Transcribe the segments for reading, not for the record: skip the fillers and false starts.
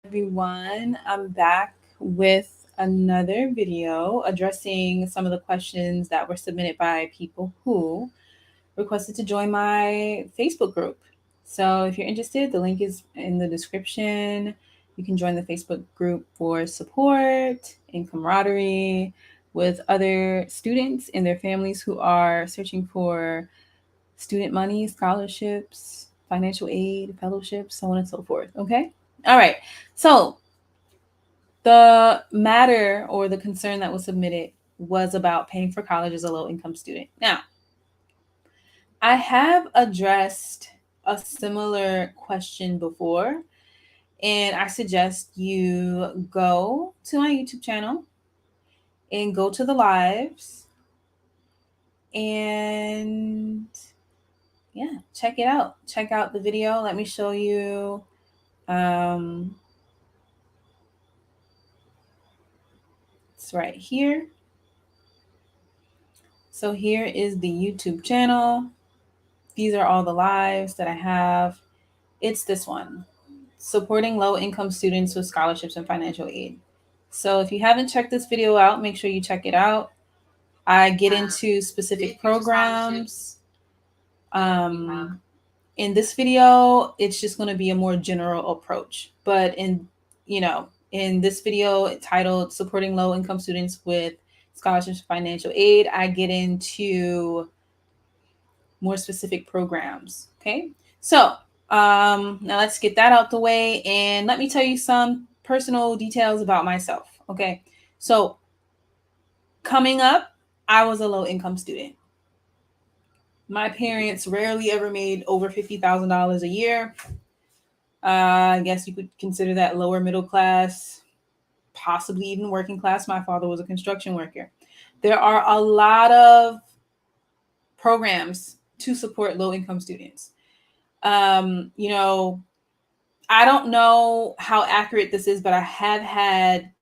Everyone. I'm back with another video addressing some of the questions that were submitted by people who requested to join my Facebook group. So if you're interested, the link is in the description. You can join the Facebook group for support and camaraderie with other students and their families who are searching for student money, scholarships, financial aid, fellowships, so on and so forth. Okay? All right. So the matter or the concern that was submitted was about paying for college as a low income student. Now, I have addressed a similar question before, and I suggest you go to my YouTube channel and go to the lives and yeah, check it out. Check out the video. Let me show you. Um, it's right here. So here is the YouTube channel. These are all the lives that I have. It's this one, supporting low income students with scholarships and financial aid. So if you haven't checked this video out, make sure you check it out. I get into specific programs. Um, in this video, it's just going to be a more general approach. But in this video titled Supporting Low Income Students with Scholarships and Financial Aid, I get into more specific programs. Okay. So now let's get that out the way and let me tell you some personal details about myself. Okay. So coming up, I was a low income student. My parents rarely ever made over $50,000 a year. I guess you could consider that lower middle class, possibly even working class. My father was a construction worker. There are a lot of programs to support low income students. You know, I don't know how accurate this is, but I have had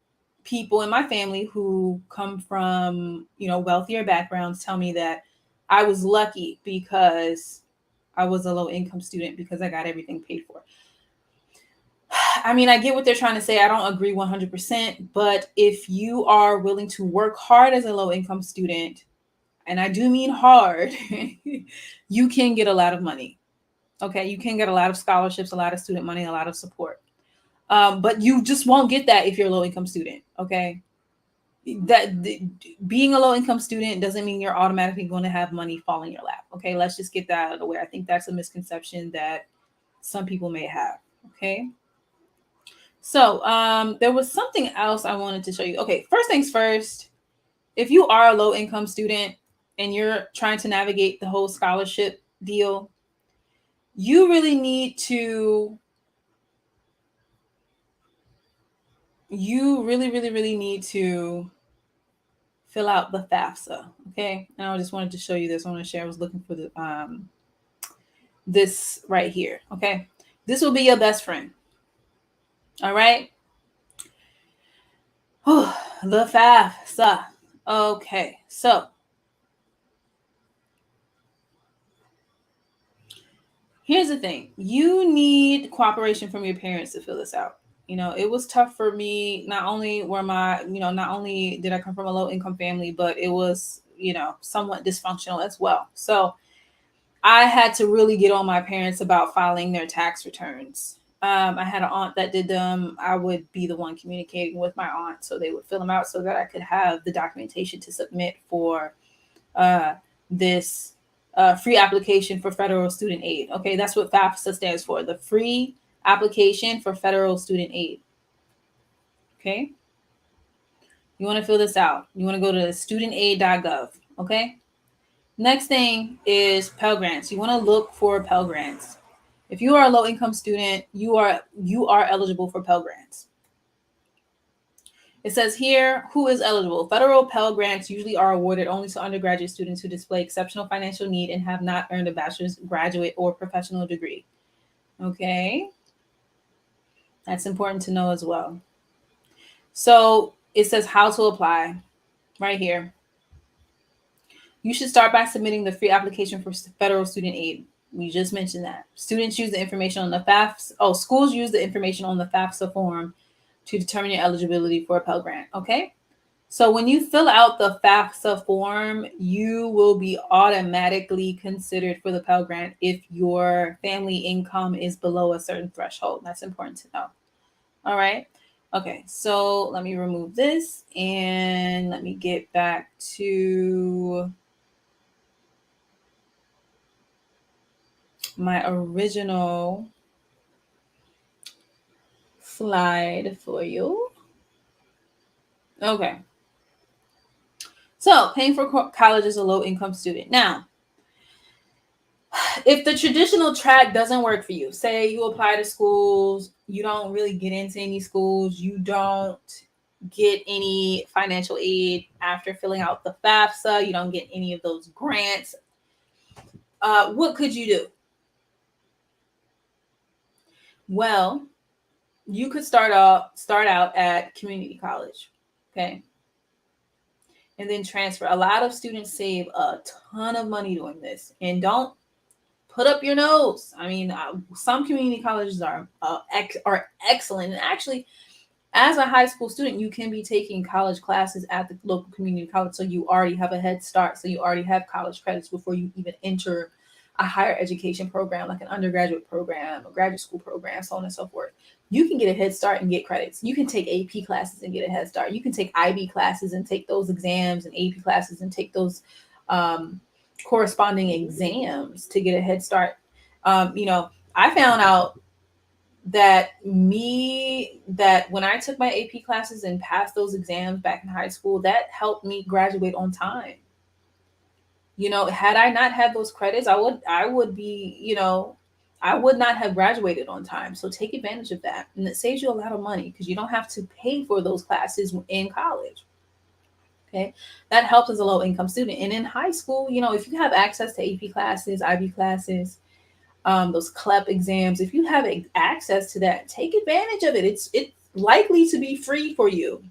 people in my family who come from, wealthier backgrounds tell me that I was lucky because I was a low income student because I got everything paid for. I mean, I get what they're trying to say. I don't agree 100%, but if you are willing to work hard as a low income student, and I do mean hard, you can get a lot of money. Okay, you can get a lot of scholarships, a lot of student money, a lot of support. But you just won't get that if you're a low income student. Okay, being a low income student doesn't mean you're automatically going to have money fall in your lap. Okay, let's just get that out of the way. I think that's a misconception that some people may have. Okay, so there was something else I wanted to show you. Okay, first things first, if you are a low income student and you're trying to navigate the whole scholarship deal, you really need to you really, really, really need to fill out the FAFSA. Okay. And I just wanted to show you this. I want to share. I was looking for the this right here. Okay. This will be your best friend. All right. The FAFSA. Okay. So here's the thing. You need cooperation from your parents to fill this out. It was tough for me. Not only not only did I come from a low income family, but it was, somewhat dysfunctional as well. So I had to really get on my parents about filing their tax returns. I had an aunt that did them. I would be the one communicating with my aunt, so they would fill them out so that I could have the documentation to submit for uh, this free application for federal student aid. Okay, that's what FAFSA stands for, the free application for federal student aid. Okay, you want to fill this out. You want to go to studentaid.gov. Okay, next thing is Pell Grants. You want to look for Pell Grants. If you are a low income student, you are eligible for Pell Grants. It says here, who is eligible? Federal Pell Grants usually are awarded only to undergraduate students who display exceptional financial need and have not earned a bachelor's, graduate, or professional degree. Okay. That's important to know as well. So it says how to apply right here. You should start by submitting the free application for federal student aid. We just mentioned that. Students use the information on the FAFSA. Oh, schools use the information on the FAFSA form to determine your eligibility for a Pell Grant. Okay. So when you fill out the FAFSA form, you will be automatically considered for the Pell Grant if your family income is below a certain threshold. That's important to know. All right. Okay. So let me remove this and let me get back to my original slide for you. Okay. So paying for college as a low income student. Now, if the traditional track doesn't work for you, say you apply to schools, you don't really get into any schools, you don't get any financial aid after filling out the FAFSA, you don't get any of those grants, what could you do? Well, you could start out at community college, okay, and then transfer. A lot of students save a ton of money doing this, and don't put up your nose. I mean, some community colleges are excellent, and actually, as a high school student, you can be taking college classes at the local community college, so you already have a head start. So you already have college credits before you even enter a higher education program, like an undergraduate program, a graduate school program, so on and so forth. You can get a head start and get credits. You can take AP classes and get a head start. You can take IB classes and take those exams, and AP classes and take those corresponding exams to get a head start. I found out that when I took my AP classes and passed those exams back in high school, that helped me graduate on time. Had I not had those credits, I would be, I would not have graduated on time. So take advantage of that. And it saves you a lot of money because you don't have to pay for those classes in college. Okay. That helps as a low income student. And in high school, if you have access to AP classes, IB classes, those CLEP exams, if you have access to that, take advantage of it. It's likely to be free for you,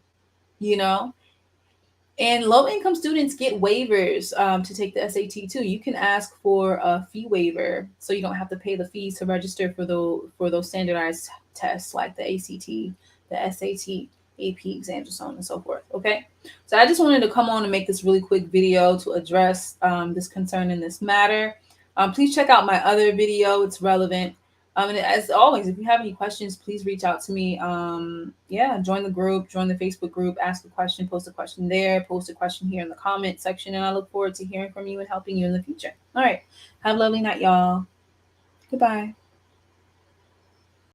and low income students get waivers to take the SAT too. You can ask for a fee waiver, so you don't have to pay the fees to register for those standardized tests like the ACT, the SAT, AP exams, and so on and so forth. Okay, so I just wanted to come on and make this really quick video to address this concern in this matter. Please check out my other video; it's relevant. And as always, if you have any questions, please reach out to me. Join the group, join the Facebook group, ask a question, post a question there, post a question here in the comment section, and I look forward to hearing from you and helping you in the future. All right. Have a lovely night, y'all. Goodbye.